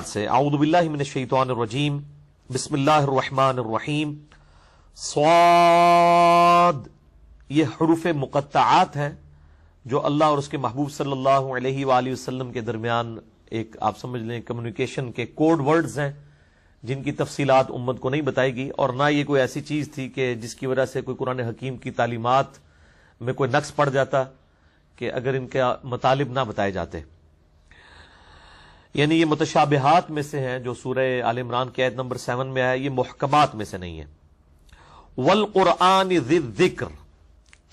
سے اعوذ باللہ من الشیطان الرجیم بسم اللہ الرحمن الرحیم صاد، یہ حروف مقطعات ہیں جو اللہ اور اس کے محبوب صلی اللہ علیہ وآلہ وسلم کے درمیان ایک آپ سمجھ لیں کمیونیکیشن کے کوڈ ورڈز ہیں جن کی تفصیلات امت کو نہیں بتائی گی، اور نہ یہ کوئی ایسی چیز تھی کہ جس کی وجہ سے کوئی قرآن حکیم کی تعلیمات میں کوئی نقص پڑ جاتا کہ اگر ان کے مطالب نہ بتائے جاتے۔ یعنی یہ متشابہات میں سے ہیں جو سورہ آل عمران کی آیت نمبر 7 میں ہے، یہ محکمات میں سے نہیں ہے۔ والقرآن ذی الذکر،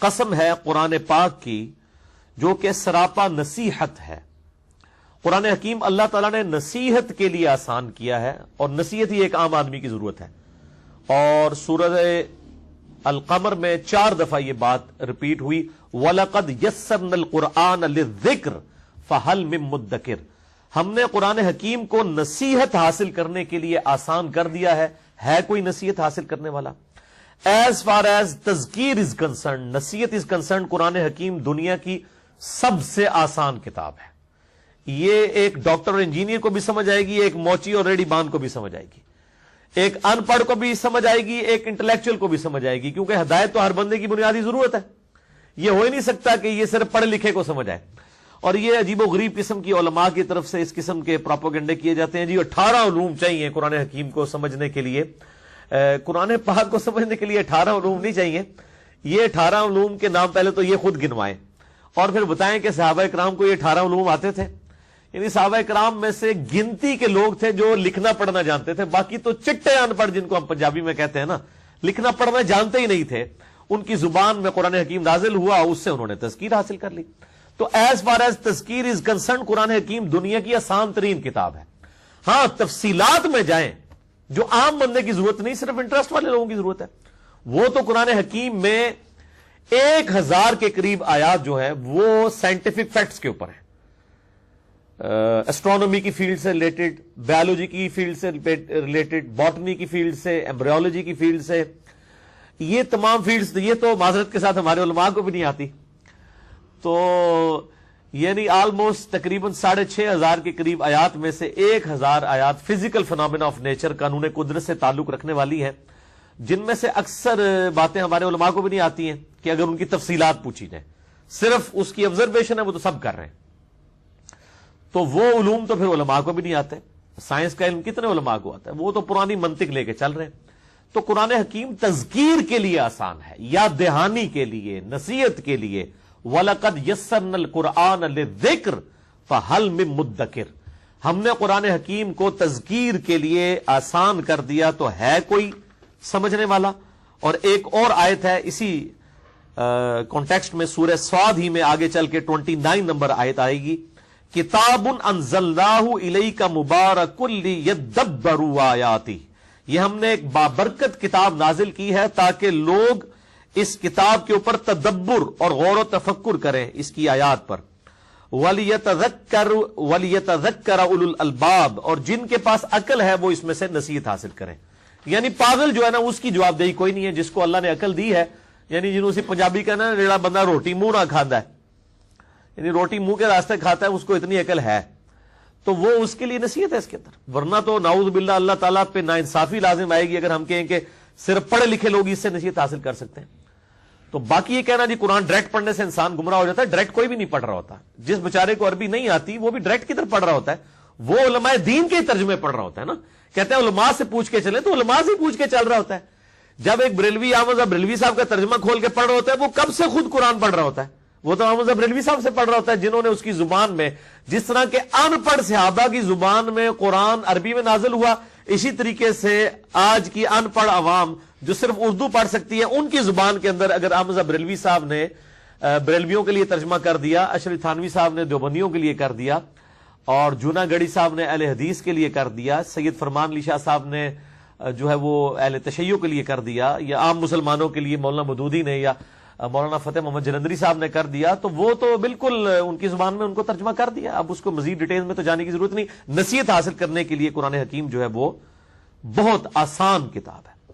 قسم ہے قرآن پاک کی جو کہ سراپا نصیحت ہے۔ قرآن حکیم اللہ تعالیٰ نے نصیحت کے لیے آسان کیا ہے، اور نصیحت ہی ایک عام آدمی کی ضرورت ہے، اور سورہ القمر میں 4 دفعہ یہ بات ریپیٹ ہوئی، وَلَقَدْ يَسَّرْنَا الْقُرْآنَ لِلذِّكْرِ فَهَلْ مِن مُدَّكِرٍ، ہم نے قرآن حکیم کو نصیحت حاصل کرنے کے لیے آسان کر دیا ہے کوئی نصیحت حاصل کرنے والا؟ ایز فار ایز تذکیر از کنسرن، نصیحت از کنسرن، قرآن حکیم دنیا کی سب سے آسان کتاب ہے۔ یہ ایک ڈاکٹر اور انجینئر کو بھی سمجھ آئے گی، ایک موچی اور ریڈی بان کو بھی سمجھ آئے گی، ایک ان پڑھ کو بھی سمجھ آئے گی، ایک انٹلیکچوئل کو بھی سمجھ آئے گی، کیونکہ ہدایت تو ہر بندے کی بنیادی ضرورت ہے۔ یہ ہو ہی نہیں سکتا کہ یہ صرف پڑھے لکھے کو سمجھ آئے۔ اور یہ عجیب و غریب قسم کی علماء کی طرف سے اس قسم کے پروپیگنڈے کیے جاتے ہیں، جی 18 علوم چاہیے قرآن حکیم کو سمجھنے کے لیے۔ قرآن پاک کو سمجھنے کے لیے 18 علوم نہیں چاہیے۔ یہ 18 علوم کے نام پہلے تو یہ خود گنوائیں اور پھر بتائیں کہ صحابہ کرام کو یہ 18 علوم آتے تھے۔ یعنی صحابہ کرام میں سے گنتی کے لوگ تھے جو لکھنا پڑھنا جانتے تھے، باقی تو چٹے ان پڑھ جن کو ہم پنجابی میں کہتے ہیں نا، لکھنا پڑھنا جانتے ہی نہیں تھے۔ ان کی زبان میں قرآن حکیم نازل ہوا، اس سے انہوں نے تذکیر حاصل کر لی۔ تو ایز فار ایز تذکیر از کنسرن، قرآن حکیم دنیا کی آسان ترین کتاب ہے۔ ہاں تفصیلات میں جائیں جو عام بندے کی ضرورت نہیں، صرف انٹرسٹ والے لوگوں کی ضرورت ہے، وہ تو قرآن حکیم میں 1000 کے قریب آیات جو ہیں وہ سائنٹیفک فیکٹس کے اوپر ہیں، اسٹرانومی کی فیلڈ سے ریلیٹڈ، بایولوجی کی فیلڈ سے ریلیٹڈ، باٹنی کی فیلڈ سے، ایمبریولوجی کی فیلڈ سے، یہ تمام فیلڈز، یہ تو معذرت کے ساتھ ہمارے علماء کو بھی نہیں آتی۔ تو یعنی آلموسٹ تقریباً 6500 کے قریب آیات میں سے 1000 آیات فزیکل فنامنا آف نیچر، قانون قدرت سے تعلق رکھنے والی ہیں، جن میں سے اکثر باتیں ہمارے علماء کو بھی نہیں آتی ہیں کہ اگر ان کی تفصیلات پوچھی جائیں، صرف اس کی آبزرویشن ہے، وہ تو سب کر رہے ہیں۔ تو وہ علوم تو پھر علماء کو بھی نہیں آتے۔ سائنس کا علم کتنے علماء کو آتا ہے؟ وہ تو پرانی منطق لے کے چل رہے ہیں۔ تو قرآن حکیم تذکیر کے لیے آسان ہے، یاد دہانی کے لیے، نصیحت کے لیے۔ وَلَقَدْ يَسَّرْنَا الْقُرْآنَ لِلذِّكْرِ فَهَلْ مِن مُدَّكِرٍ، ہم نے قرآن حکیم کو تذکیر کے لیے آسان کر دیا تو ہے کوئی سمجھنے والا؟ اور ایک اور آیت ہے اسی کانٹیکسٹ میں، سورہ صاد ہی میں آگے چل کے 29 نمبر آیت آئے گی، کتاب انزلناہ الیک مبارک لیدبروا آیاتہ، یہ ہم نے ایک بابرکت کتاب نازل کی ہے تاکہ لوگ اس کتاب کے اوپر تدبر اور غور و تفکر کریں اس کی آیات پر۔ وَلِيَتَذَكَّرَ أُولُو الْأَلْبَابِ، اور جن کے پاس عقل ہے وہ اس میں سے نصیحت حاصل کریں۔ یعنی پاگل جو ہے نا اس کی جواب دہی کوئی نہیں ہے، جس کو اللہ نے عقل دی ہے، یعنی جنہوں سے پنجابی کا نا جڑا بندہ روٹی منہ نہ کھاندا ہے، یعنی روٹی منہ کے راستے کھاتا ہے، اس کو اتنی عقل ہے تو وہ اس کے لیے نصیحت ہے اس کے اندر۔ ورنہ تو نعوذ باللہ اللہ تعالیٰ پہ ناانصافی لازم آئے گی اگر ہم کہیں کہ صرف پڑھے لکھے لوگ اس سے نصیحت حاصل کر سکتے ہیں۔ تو باقی یہ کہنا جی قرآن ڈائریکٹ پڑھنے سے انسان گمراہ ہو جاتا ہے، ڈائریکٹ کوئی بھی نہیں پڑھ رہا ہوتا۔ جس بیچارے کو عربی نہیں آتی وہ بھی ڈائریکٹ کی طرف پڑھ رہا ہوتا ہے، وہ علماء دین کے ترجمے پڑھ رہا ہوتا ہے نا، کہتے ہیں علماء سے پوچھ کے چلیں، تو علماء سے پوچھ کے چل رہا ہوتا ہے۔ جب ایک بریلوی احمد بریلوی صاحب کا ترجمہ کھول کے پڑھ رہا ہوتا ہے، وہ کب سے خود قرآن پڑھ رہا ہوتا ہے؟ وہ تو احمد بریلوی صاحب سے پڑھ رہا ہوتا ہے جنہوں نے اس کی زبان میں، جس طرح کے ان پڑھ صحابہ کی زبان میں قرآن عربی میں نازل ہوا، اسی طریقے سے آج کی ان پڑھ عوام جو صرف اردو پڑھ سکتی ہے، ان کی زبان کے اندر اگر احمد بریلوی صاحب نے بریلویوں کے لیے ترجمہ کر دیا، اشرف تھانوی صاحب نے دیوبندیوں کے لیے کر دیا، اور جونا گڑھی صاحب نے اہل حدیث کے لیے کر دیا، سید فرمان علی شاہ صاحب نے جو ہے وہ اہل تشیع کے لیے کر دیا، یا عام مسلمانوں کے لیے مولانا مودودی نے یا مولانا فتح محمد جلندری صاحب نے کر دیا، تو وہ تو بالکل ان کی زبان میں ان کو ترجمہ کر دیا۔ اب اس کو مزید ڈیٹیل میں تو جانے کی ضرورت نہیں۔ نصیحت حاصل کرنے کے لیے قرآن حکیم جو ہے وہ بہت آسان کتاب ہے،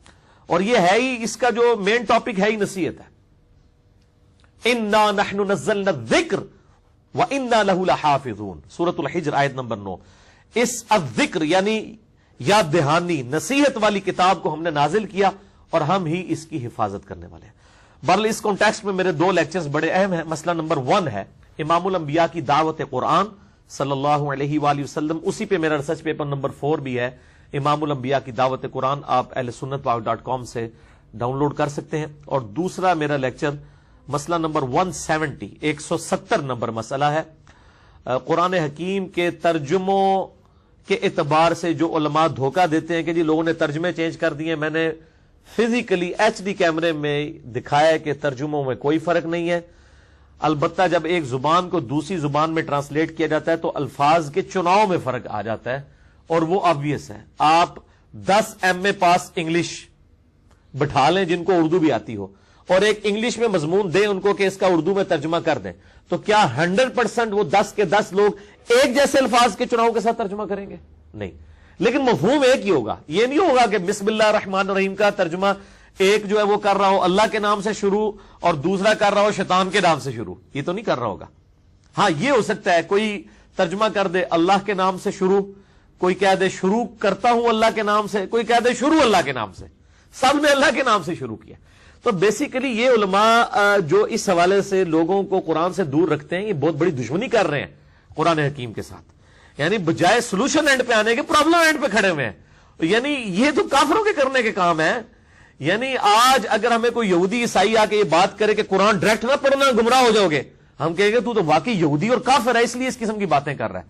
اور یہ ہے ہی اس کا جو مین ٹاپک ہے ہی نصیحت ہے۔ اِنَّا نَحْنُ نَزَّلْنَا الذِّكْرَ وَإِنَّا لَهُ لَحَافِظُونَ، سورۃ الحجر آیت نمبر 9۔ اس الذکر یعنی یاد دہانی نصیحت والی کتاب کو ہم نے نازل کیا اور ہم ہی اس کی حفاظت کرنے والے ہیں. بہرحال اس کانٹیکسٹ میں میرے دو لیکچرز بڑے اہم ہیں. مسئلہ نمبر 1 ہے امام الانبیاء کی دعوت قرآن صلی اللہ علیہ وآلہ وسلم. اسی پہ میرا ریسرچ پیپر نمبر 4 بھی ہے, امام الانبیاء کی دعوت قرآن. آپ ahlsunnatpower.com سے ڈاؤن لوڈ کر سکتے ہیں. اور دوسرا میرا لیکچر مسئلہ نمبر 170 170 نمبر مسئلہ ہے قرآن حکیم کے ترجموں کے اعتبار سے جو علماء دھوکہ دیتے ہیں کہ جی لوگوں نے ترجمے چینج کر دیے. میں نے فزیکلی HD کیمرے میں دکھایا ہے کہ ترجموں میں کوئی فرق نہیں ہے. البتہ جب ایک زبان کو دوسری زبان میں ٹرانسلیٹ کیا جاتا ہے تو الفاظ کے چناؤ میں فرق آ جاتا ہے, اور وہ آبویس ہے. آپ 10 MA پاس انگلش بٹھا لیں جن کو اردو بھی آتی ہو, اور ایک انگلش میں مضمون دیں ان کو کہ اس کا اردو میں ترجمہ کر دیں, تو کیا 100% وہ 10 کے 10 لوگ ایک جیسے الفاظ کے چناؤ کے ساتھ ترجمہ کریں گے؟ نہیں. لیکن مفہوم ایک ہی ہوگا. یہ نہیں ہوگا کہ بسم اللہ الرحمن الرحیم کا ترجمہ ایک جو ہے وہ کر رہا ہو اللہ کے نام سے شروع اور دوسرا کر رہا ہو شیطان کے نام سے شروع. یہ تو نہیں کر رہا ہوگا. ہاں یہ ہو سکتا ہے کوئی ترجمہ کر دے اللہ کے نام سے شروع, کوئی کہہ دے شروع کرتا ہوں اللہ کے نام سے, کوئی کہہ دے شروع اللہ کے نام سے. سب نے اللہ کے نام سے شروع کیا. تو بیسیکلی یہ علماء جو اس حوالے سے لوگوں کو قرآن سے دور رکھتے ہیں یہ بہت بڑی دشمنی کر رہے ہیں قرآن حکیم کے ساتھ. یعنی بجائے سولوشن اینڈ پہ آنے کے پرابلم اینڈ پہ کھڑے ہوئے ہیں. یعنی یہ تو کافروں کے کرنے کے کام ہے. یعنی آج اگر ہمیں کوئی یہودی عیسائی آ کے یہ بات کرے کہ قرآن ڈائریکٹ نہ پڑھنا گمراہ ہو جاؤ گے, ہم کہیں گے تو واقعی یہودی اور کافر ہے اس لیے اس قسم کی باتیں کر رہا ہے.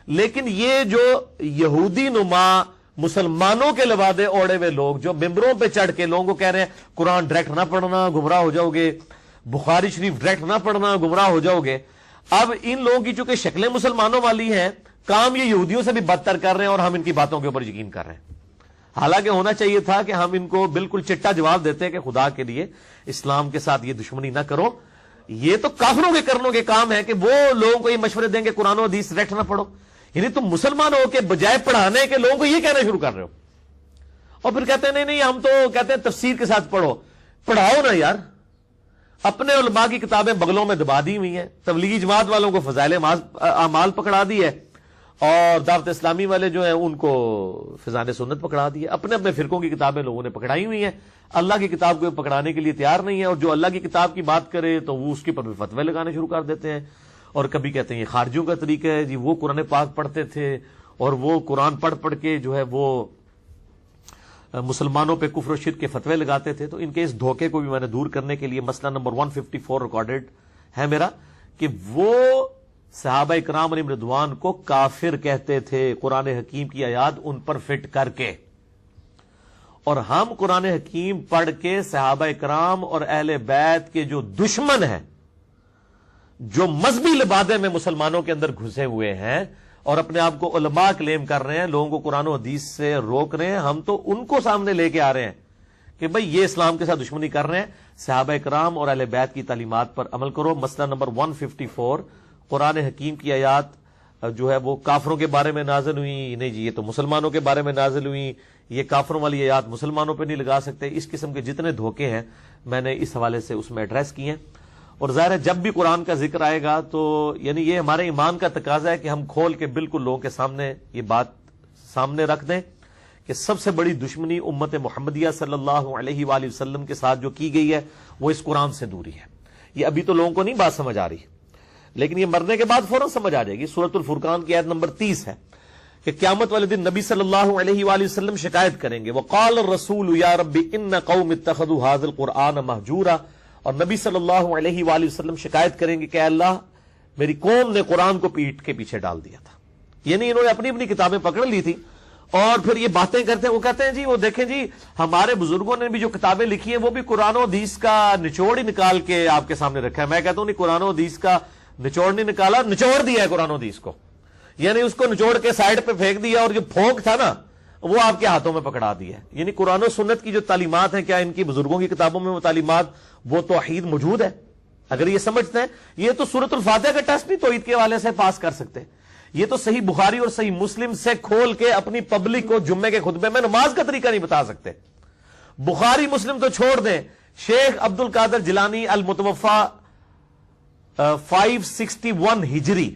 لیکن یہ جو یہودی نما مسلمانوں کے لبادے اوڑے ہوئے لوگ جو ممبروں پہ چڑھ کے لوگوں کو کہہ رہے ہیں قرآن ڈائریکٹ نہ پڑھنا گمراہ ہو جاؤ گے, بخاری شریف ڈائریکٹ نہ پڑھنا گمراہ ہو جاؤ گے. اب ان لوگوں کی چونکہ شکلیں مسلمانوں والی ہیں, کام یہ یہودیوں سے بھی بدتر کر رہے ہیں اور ہم ان کی باتوں کے اوپر یقین کر رہے ہیں. حالانکہ ہونا چاہیے تھا کہ ہم ان کو بالکل چٹا جواب دیتے ہیں کہ خدا کے لیے اسلام کے ساتھ یہ دشمنی نہ کرو. یہ تو کافروں کے کرنوں کے کام ہے کہ وہ لوگوں کو یہ مشورے دیں گے قرآن و حدیث ڈائریکٹ نہ پڑھو. یعنی تم مسلمان ہو کے بجائے پڑھانے کے لوگوں کو یہ کہنا شروع کر رہے ہو, اور پھر کہتے ہیں نہیں ہم تو کہتے ہیں تفسیر کے ساتھ پڑھو. پڑھاؤ نا یار. اپنے علماء کی کتابیں بغلوں میں دبا دی ہوئی ہیں, تبلیغی جماعت والوں کو فضائل اعمال پکڑا دی ہے, اور دعوت اسلامی والے جو ہیں ان کو فضائل سنت پکڑا دی ہے. اپنے اپنے فرقوں کی کتابیں لوگوں نے پکڑائی ہوئی ہیں, اللہ کی کتاب کو پکڑانے کے لیے تیار نہیں ہے. اور جو اللہ کی کتاب کی بات کرے تو وہ اس کے پر فتوے لگانے شروع کر دیتے ہیں, اور کبھی کہتے ہیں یہ خارجیوں کا طریقہ ہے جی, وہ قرآن پاک پڑھتے تھے اور وہ قرآن پڑھ پڑھ کے جو ہے وہ مسلمانوں پہ کفر و شرک کے فتوے لگاتے تھے. تو ان کے اس دھوکے کو بھی میں نے دور کرنے کے لیے مسئلہ نمبر 154 ریکارڈڈ ہے میرا, کہ وہ صحابہ اکرام علیہم رضوان کو کافر کہتے تھے قرآن حکیم کی آیات ان پر فٹ کر کے, اور ہم قرآن حکیم پڑھ کے صحابہ اکرام اور اہل بیت کے جو دشمن ہیں, جو مذہبی لبادے میں مسلمانوں کے اندر گھسے ہوئے ہیں اور اپنے آپ کو علماء کلیم کر رہے ہیں, لوگوں کو قرآن و حدیث سے روک رہے ہیں, ہم تو ان کو سامنے لے کے آ رہے ہیں کہ بھئی یہ اسلام کے ساتھ دشمنی کر رہے ہیں. صحابہ اکرام اور اہل بیت کی تعلیمات پر عمل کرو. مسئلہ نمبر 154 قرآن حکیم کی آیات جو ہے وہ کافروں کے بارے میں نازل ہوئی, نہیں جی یہ تو مسلمانوں کے بارے میں نازل ہوئی, یہ کافروں والی آیات مسلمانوں پہ نہیں لگا سکتے. اس قسم کے جتنے دھوکے ہیں میں نے اس حوالے سے اس میں ایڈریس کیے ہیں. اور ظاہر ہے جب بھی قرآن کا ذکر آئے گا تو یعنی یہ ہمارے ایمان کا تقاضا ہے کہ ہم کھول کے بالکل لوگوں کے سامنے یہ بات سامنے رکھ دیں کہ سب سے بڑی دشمنی امت محمدیہ صلی اللہ علیہ وآلہ وسلم کے ساتھ جو کی گئی ہے وہ اس قرآن سے دوری ہے. یہ ابھی تو لوگوں کو نہیں بات سمجھ آ رہی, لیکن یہ مرنے کے بعد فوراً سمجھ آ جائے گی. سورۃ الفرقان کی آیت نمبر 30 ہے کہ قیامت والے دن نبی صلی اللہ علیہ وآلہ وسلم شکایت کریں گے, وقال الرسول یا رب ان قوم اتخذوا هذا القرآن مہجورا, اور نبی صلی اللہ علیہ وآلہ وسلم شکایت کریں گے کہ اللہ میری قوم نے قرآن کو پیٹ کے پیچھے ڈال دیا تھا. یعنی انہوں نے اپنی اپنی کتابیں پکڑ لی تھی اور پھر یہ باتیں کرتے ہیں. وہ کہتے ہیں جی وہ دیکھیں جی ہمارے بزرگوں نے بھی جو کتابیں لکھی ہیں وہ بھی قرآن و حدیث کا نچوڑ ہی نکال کے آپ کے سامنے رکھا ہے. میں کہتا ہوں نہیں, قرآن و حدیث کا نچوڑ نہیں نکالا, نچوڑ دیا ہے قرآن و حدیث کو. یعنی اس کو نچوڑ کے سائڈ پہ پھینک دیا اور جو پھونک تھا نا وہ آپ کے ہاتھوں میں پکڑا دیا ہے. یعنی قرآن و سنت کی جو تعلیمات ہیں, کیا ان کی بزرگوں کی کتابوں میں وہ تعلیمات وہ توحید موجود ہے؟ اگر یہ سمجھتے ہیں, یہ تو سورۃ الفاتحہ کا ٹیسٹ بھی توحید کے حوالے سے پاس کر سکتے. یہ تو صحیح بخاری اور صحیح مسلم سے کھول کے اپنی پبلک کو جمعے کے خطبے میں نماز کا طریقہ نہیں بتا سکتے. بخاری مسلم تو چھوڑ دیں, شیخ عبد القادر جیلانی المتوفا 561 ہجری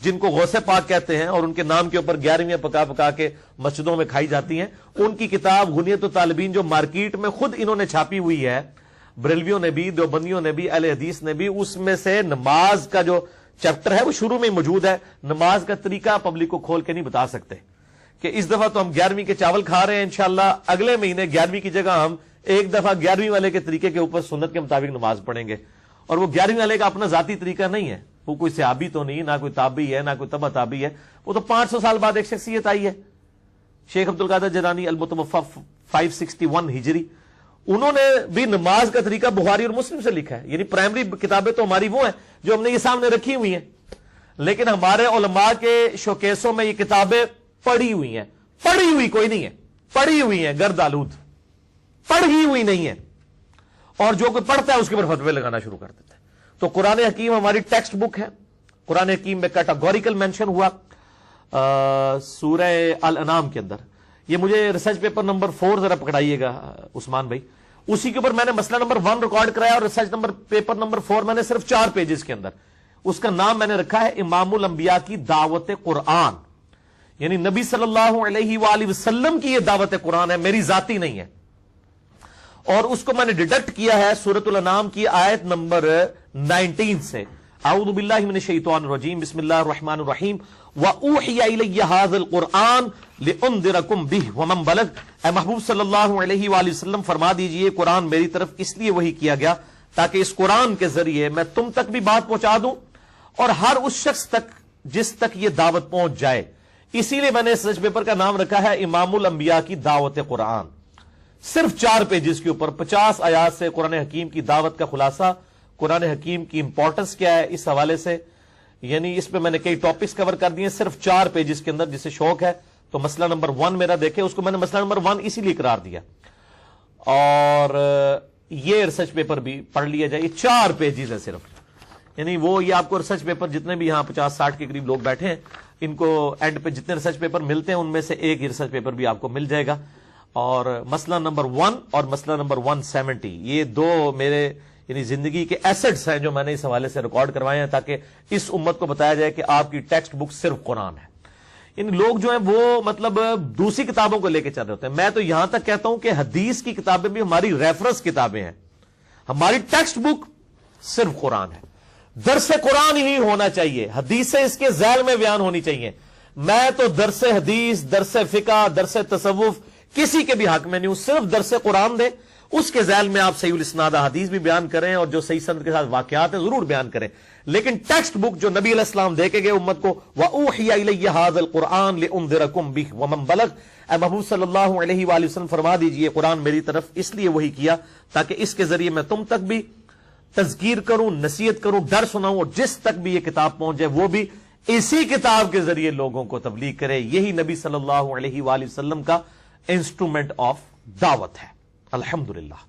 جن کو غوث پاک کہتے ہیں اور ان کے نام کے اوپر 11ویں پکا پکا کے مسجدوں میں کھائی جاتی ہیں، ان کی کتاب غنیت الطالبین جو مارکیٹ میں خود انہوں نے چھاپی ہوئی ہے، بریلویوں نے بھی، دیوبندیوں نے بھی، اہل حدیث نے بھی، اس میں سے نماز کا جو چیپٹر ہے وہ شروع میں ہی موجود ہے۔ نماز کا طریقہ پبلک کو کھول کے نہیں بتا سکتے کہ اس دفعہ تو ہم 11ویں کے چاول کھا رہے ہیں، انشاءاللہ اگلے مہینے 11ویں کی جگہ ہم ایک دفعہ 11ویں والے کے طریقے کے اوپر سنت کے مطابق نماز پڑھیں گے، اور وہ 11ویں والے کا اپنا ذاتی طریقہ نہیں ہے، وہ کوئی صحابی تو نہیں، نہ کوئی تابعی ہے، نہ کوئی تبع تابعی ہے، وہ تو 500 سال بعد ایک شخصیت آئی ہے، شیخ عبد القادر جیلانی المتوفی 561 ہجری، انہوں نے بھی نماز کا طریقہ بخاری اور مسلم سے لکھا ہے۔ یعنی پرائمری کتابیں تو ہماری وہ ہیں جو ہم نے یہ سامنے رکھی ہوئی ہیں، لیکن ہمارے علماء کے شوکیسوں میں یہ کتابیں پڑھی ہوئی ہیں، پڑھی ہوئی کوئی نہیں ہے، پڑھی ہوئی ہیں گرد آلود، پڑھی ہوئی نہیں ہے، اور جو کوئی پڑھتا ہے اس کے اوپر فتوے لگانا شروع کر دیتا ہے۔ تو قرآن حکیم ہماری ٹیکسٹ بک ہے۔ قرآن حکیم میں کیٹاگوریکل مینشن ہوا سورہ الانعام کے اندر، یہ مجھے ریسرچ پیپر نمبر 4 ذرا پکڑائیے گا عثمان بھائی، اسی کے اوپر میں نے مسئلہ نمبر 1 ریکارڈ کرایا، اور ریسرچ پیپر نمبر 4 میں نے صرف 4 پیجز کے اندر، اس کا نام میں نے رکھا ہے امام الانبیاء کی دعوت قرآن، یعنی نبی صلی اللہ علیہ وآلہ وسلم کی یہ دعوت قرآن ہے، میری ذاتی نہیں ہے۔ اور اس کو میں نے ڈیڈکٹ کیا ہے سورۃ الانعام کی آیت نمبر 19 سے، اعوذ باللہ من الشیطان الرجیم، بسم اللہ الرحمن الرحیم، وَأُوحِيَ إِلَيَّ هَذَا الْقُرْآنُ لِأُنذِرَكُم بِهِ وَمَن بَلَغَ۔ اے محبوب صلی اللہ علیہ وآلہ وسلم فرما دیجئے قرآن میری طرف اس لیے وحی کیا گیا تاکہ اس قرآن کے ذریعے میں تم تک بھی بات پہنچا دوں اور ہر اس شخص تک جس تک یہ دعوت پہنچ جائے۔ اسی لیے میں نے اس ریسرچ پیپر کا نام رکھا ہے امام الانبیاء کی دعوت قرآن۔ صرف 4 پیجز کے اوپر 50 آیات سے قرآن حکیم کی دعوت کا خلاصہ، قرآن حکیم کی امپورٹنس کیا ہے اس حوالے سے، یعنی اس پہ میں نے کئی ٹاپکس کور کر دیے صرف 4 پیجز کے اندر۔ جسے شوق ہے تو مسئلہ نمبر 1 میرا دیکھے، اس کو میں نے مسئلہ نمبر 1 اسی لیے قرار دیا، اور یہ ریسرچ پیپر بھی پڑھ لیا جائے، یہ 4 پیجز ہے صرف، یعنی وہ یہ آپ کو ریسرچ پیپر جتنے بھی یہاں 50-60 کے قریب لوگ بیٹھے ہیں، ان کو اینڈ پہ جتنے ریسرچ پیپر ملتے ہیں ان میں سے ایک ہی ریسرچ پیپر بھی آپ کو مل جائے گا۔ اور مسئلہ نمبر 1 اور مسئلہ نمبر 170 یہ 2 میرے یعنی زندگی کے ایسٹس ہیں جو میں نے اس حوالے سے ریکارڈ کروائے ہیں تاکہ اس امت کو بتایا جائے کہ آپ کی ٹیکسٹ بک صرف قرآن ہے۔ ان لوگ جو ہیں وہ مطلب دوسری کتابوں کو لے کے چل رہے ہوتے ہیں، میں تو یہاں تک کہتا ہوں کہ حدیث کی کتابیں بھی ہماری ریفرنس کتابیں ہیں، ہماری ٹیکسٹ بک صرف قرآن ہے۔ درس قرآن ہی ہونا چاہیے، حدیثیں اس کے ذیل میں بیان ہونی چاہیے۔ میں تو درس حدیث، درس فقہ، درس تصوف کسی کے بھی حق میں نہیں ہوں، صرف درس قرآن دے، اس کے ذیل میں آپ صحیح الاسناد حدیث بھی بیان کریں اور جو صحیح سند کے ساتھ واقعات ہیں ضرور بیان کریں، لیکن ٹیکسٹ بک جو نبی علیہ السلام دے کے گئے امت کو، وَأُوحِيَ إِلَيَّ هَذَا الْقُرْآنُ لِأُنذِرَكُم بِهِ وَمَن بَلَغَ۔ اے محبوب صلی اللہ علیہ وآلہ وسلم فرما دیجئے قرآن میری طرف اس لیے وحی کیا تاکہ اس کے ذریعے میں تم تک بھی تذکیر کروں، نصیحت کروں، ڈر سناؤں، اور جس تک بھی یہ کتاب پہنچ جائے وہ بھی اسی کتاب کے ذریعے لوگوں کو تبلیغ کرے۔ یہی نبی صلی اللہ علیہ وآلہ وسلم کا انسٹرومنٹ آف دعوت ہے۔ الحمدللہ۔